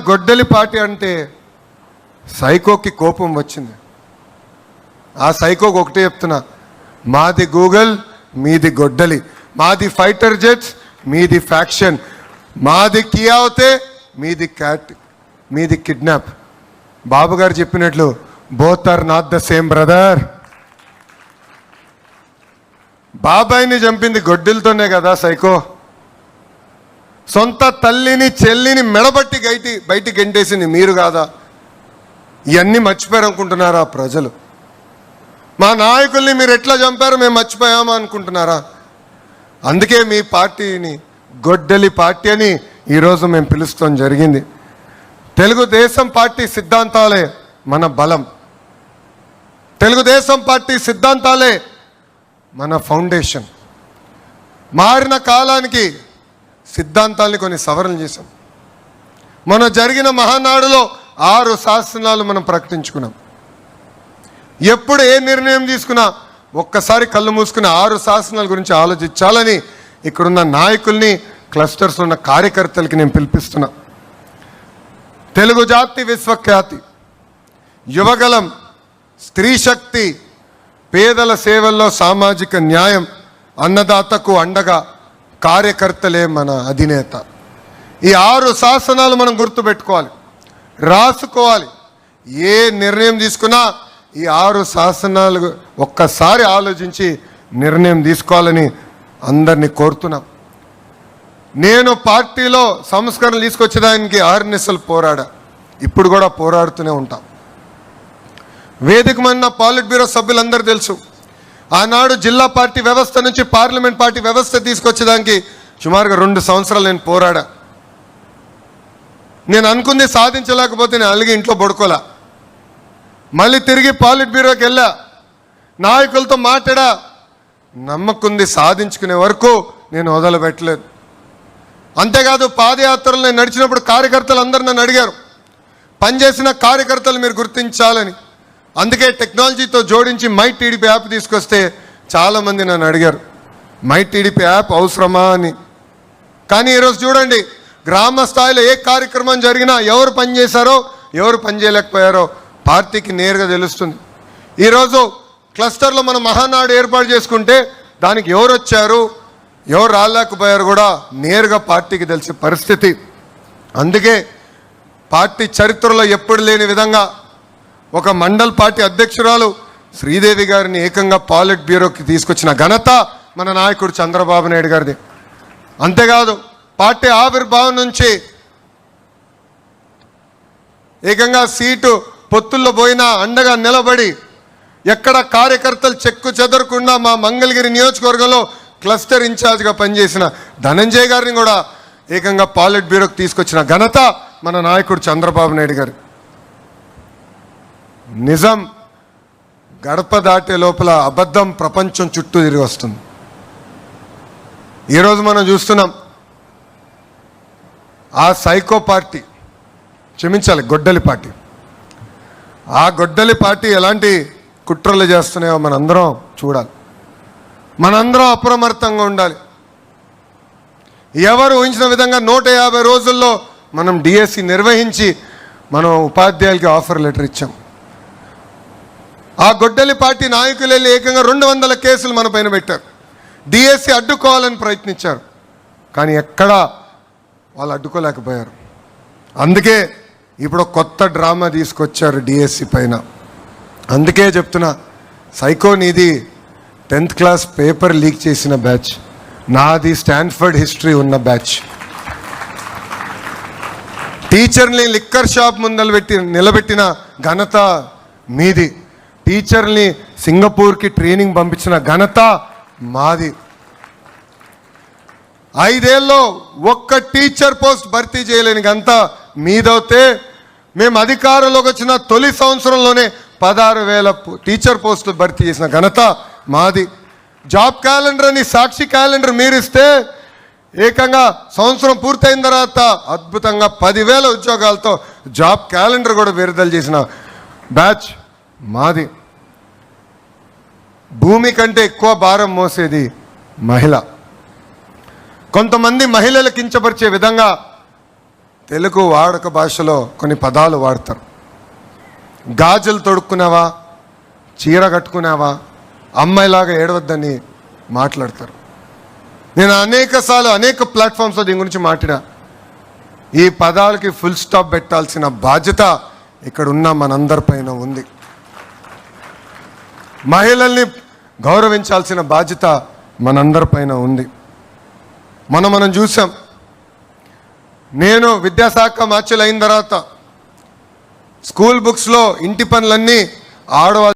గొడ్డలి పార్టీ అంటే సైకోకి కోపం వచ్చింది. ఆ సైకోకి ఒకటే చెప్తున్నా, మాది గూగుల్, మీది గొడ్డలి, మాది ఫైటర్ జెట్స్, మీది ఫ్యాక్షన్, మాది కియా అవుతే మీది క్యాట్, మీది కిడ్నాప్. బాబు గారు చెప్పినట్లు both are not the same brother. బాబాయిని చంపింది గొడ్డలతోనే కదా సైకో. సొంత తల్లిని చెల్లిని మెడబట్టి బయటికి గెంటేసింది మీరు కాదా? ఇవన్నీ మర్చిపోయారు అనుకుంటున్నారా ప్రజలు? మా నాయకుల్ని మీరు ఎట్లా చంపారో మేము మర్చిపోయామా అనుకుంటున్నారా? అందుకే మీ పార్టీని గొడ్డలి పార్టీ అని ఈరోజు మేము పిలుస్తాం జరిగింది. తెలుగుదేశం పార్టీ సిద్ధాంతాలే మన బలం, తెలుగుదేశం పార్టీ సిద్ధాంతాలే మన ఫౌండేషన్. మారిన కాలానికి సిద్ధాంతాలని కొన్ని సవరణలు చేశాం. మన జరిగిన మహానాడులో 6 శాసనాలు మనం ప్రకటించుకున్నాం. ఎప్పుడు ఏ నిర్ణయం తీసుకున్నా ఒక్కసారి కళ్ళు మూసుకుని 6 శాసనాల గురించి ఆలోచించాలని ఇక్కడున్న నాయకుల్ని, క్లస్టర్స్ ఉన్న కార్యకర్తలకి నేను పిలిపిస్తున్నా. తెలుగు జాతి విశ్వఖ్యాతి, యువగలం, స్త్రీ శక్తి, పేదల సేవల్లో సామాజిక న్యాయం, అన్నదాతకు అండగా కార్యకర్తలే మన అధినేత. ఈ 6 శాసనాలు మనం గుర్తుపెట్టుకోవాలి, రాసుకోవాలి. ఏ నిర్ణయం తీసుకున్నా ఈ 6 శాసనాలు ఒక్కసారి ఆలోచించి నిర్ణయం తీసుకోవాలని అందరినీ కోరుతున్నాం. నేను పార్టీలో సంస్కరణలు తీసుకొచ్చేదానికి ఆర్ఎన్ఎస్ఎల్ పోరాడా, ఇప్పుడు కూడా పోరాడుతూనే ఉంటాం. వేదిక మన పాలిట్ బ్యూరో సభ్యులందరూ తెలుసు, ఆనాడు జిల్లా పార్టీ వ్యవస్థ నుంచి పార్లమెంట్ పార్టీ వ్యవస్థ తీసుకొచ్చేదానికి సుమారుగా 2 సంవత్సరాలు నేను పోరాడా. నేను అనుకుంది సాధించలేకపోతే నేను అలిగి ఇంట్లో పడుకోలే. మళ్ళీ తిరిగి పాలిట్ బ్యూరోకి వెళ్ళా, నాయకులతో మాట్లాడా, నమ్మకుంది సాధించుకునే వరకు నేను వదలబెట్టలేదు. అంతేకాదు పాదయాత్రలు నేను నడిచినప్పుడు కార్యకర్తలు అందరూ నన్ను అడిగారు, పనిచేసిన కార్యకర్తలు మీరు గుర్తించాలని. అందుకే టెక్నాలజీతో జోడించి మై టీడీపీ యాప్ తీసుకొస్తే చాలామంది నన్ను అడిగారు, మై టీడీపీ యాప్ అవసరమా అని. కానీ ఈరోజు చూడండి, గ్రామ స్థాయిలో ఏ కార్యక్రమం జరిగినా ఎవరు పనిచేశారో ఎవరు పనిచేయలేకపోయారో పార్టీకి నేరుగా తెలుస్తుంది. ఈరోజు క్లస్టర్లో మనం మహానాడు ఏర్పాటు చేసుకుంటే దానికి ఎవరు వచ్చారు ఎవరు రాలేకపోయారు కూడా నేరుగా పార్టీకి తెలిసే పరిస్థితి. అందుకే పార్టీ చరిత్రలో ఎప్పుడు లేని విధంగా ఒక మండల్ పార్టీ అధ్యక్షురాలు శ్రీదేవి గారిని ఏకంగా పాలిట్ బ్యూరోకి తీసుకొచ్చిన ఘనత మన నాయకుడు చంద్రబాబు నాయుడు గారిది. అంతేకాదు పార్టీ ఆవిర్భావం నుంచి ఏకంగా సీటు పొత్తుల్లో పోయినా అండగా నిలబడి ఎక్కడ కార్యకర్తలు చెక్కు చెదరకుండా మా మంగళగిరి నియోజకవర్గంలో క్లస్టర్ ఇన్ఛార్జ్గా పనిచేసిన ధనంజయ్ గారిని కూడా ఏకంగా పాలిట్ బ్యూరోకి తీసుకొచ్చిన ఘనత మన నాయకుడు చంద్రబాబు నాయుడు గారు. నిజం గడప దాటే లోపల అబద్ధం ప్రపంచం చుట్టూ తిరిగి వస్తుంది. ఈరోజు మనం చూస్తున్నాం, ఆ సైకో పార్టీ, క్షమించాలి గొడ్డలి పార్టీ, ఆ గొడ్డలి పార్టీ ఎలాంటి కుట్రలు చేస్తున్నాయో మనందరం చూడాలి. మనందరం అప్రమత్తంగా ఉండాలి. ఎవరు ఊహించిన విధంగా 150 రోజుల్లో మనం డిఎస్సి నిర్వహించి మనం ఉపాధ్యాయులకి ఆఫర్ లెటర్ ఇచ్చాం. ఆ గొడ్డలి పార్టీ నాయకులు వెళ్ళి ఏకంగా 200 కేసులు మన పైన పెట్టారు. డిఎస్సి అడ్డుకోవాలని ప్రయత్నించారు, కానీ ఎక్కడా వాళ్ళు అడ్డుకోలేకపోయారు. అందుకే ఇప్పుడు కొత్త డ్రామా తీసుకొచ్చారు డిఎస్సి పైన. అందుకే చెప్తున్నా, సైకో నీది 10th క్లాస్ పేపర్ లీక్ చేసిన బ్యాచ్, నాది స్టాన్ఫర్డ్ హిస్టరీ ఉన్న బ్యాచ్. టీచర్ని లిక్కర్ షాప్ ముందలు నిలబెట్టిన ఘనత మీది. టీచర్ని సింగపూర్కి ట్రైనింగ్ పంపించిన ఘనత మాది. 5 ఏళ్ళలో ఒక్క టీచర్ పోస్ట్ భర్తీ చేయలేని ఘనత మీదవుతే, మేము అధికారంలోకి వచ్చిన తొలి సంవత్సరంలోనే 16,000 టీచర్ పోస్టులు భర్తీ చేసిన ఘనత మాది. జాబ్ క్యాలెండర్ అని సాక్షి క్యాలెండర్ మీరిస్తే ఏకంగా సంవత్సరం పూర్తయిన తర్వాత అద్భుతంగా 10,000 ఉద్యోగాలతో జాబ్ క్యాలెండర్ కూడా విడుదల చేసిన బ్యాచ్ మాది. భూమి కంటే ఎక్కువ భారం మోసేది మహిళ. కొంతమంది మహిళలు కించపరిచే విధంగా తెలుగు వాడక భాషలో కొన్ని పదాలు వాడతారు. గాజులు తొడుక్కున్నావా, చీర కట్టుకున్నావా, అమ్మాయిలాగా ఏడవద్దని మాట్లాడతారు. నేను అనేక ప్లాట్ఫామ్స్లో దీని గురించి మాట్లాడా. ఈ పదాలకి ఫుల్ స్టాప్ పెట్టాల్సిన బాధ్యత ఇక్కడ ఉన్న మనందరిపైన ఉంది. మహిళల్ని గౌరవించాల్సిన బాధ్యత మనందరిపైన ఉంది. మనం చూసాం. నేను విద్యాశాఖ మార్చులు అయిన తర్వాత స్కూల్ బుక్స్లో ఇంటి పనులన్నీ ఆడవాళ్ళు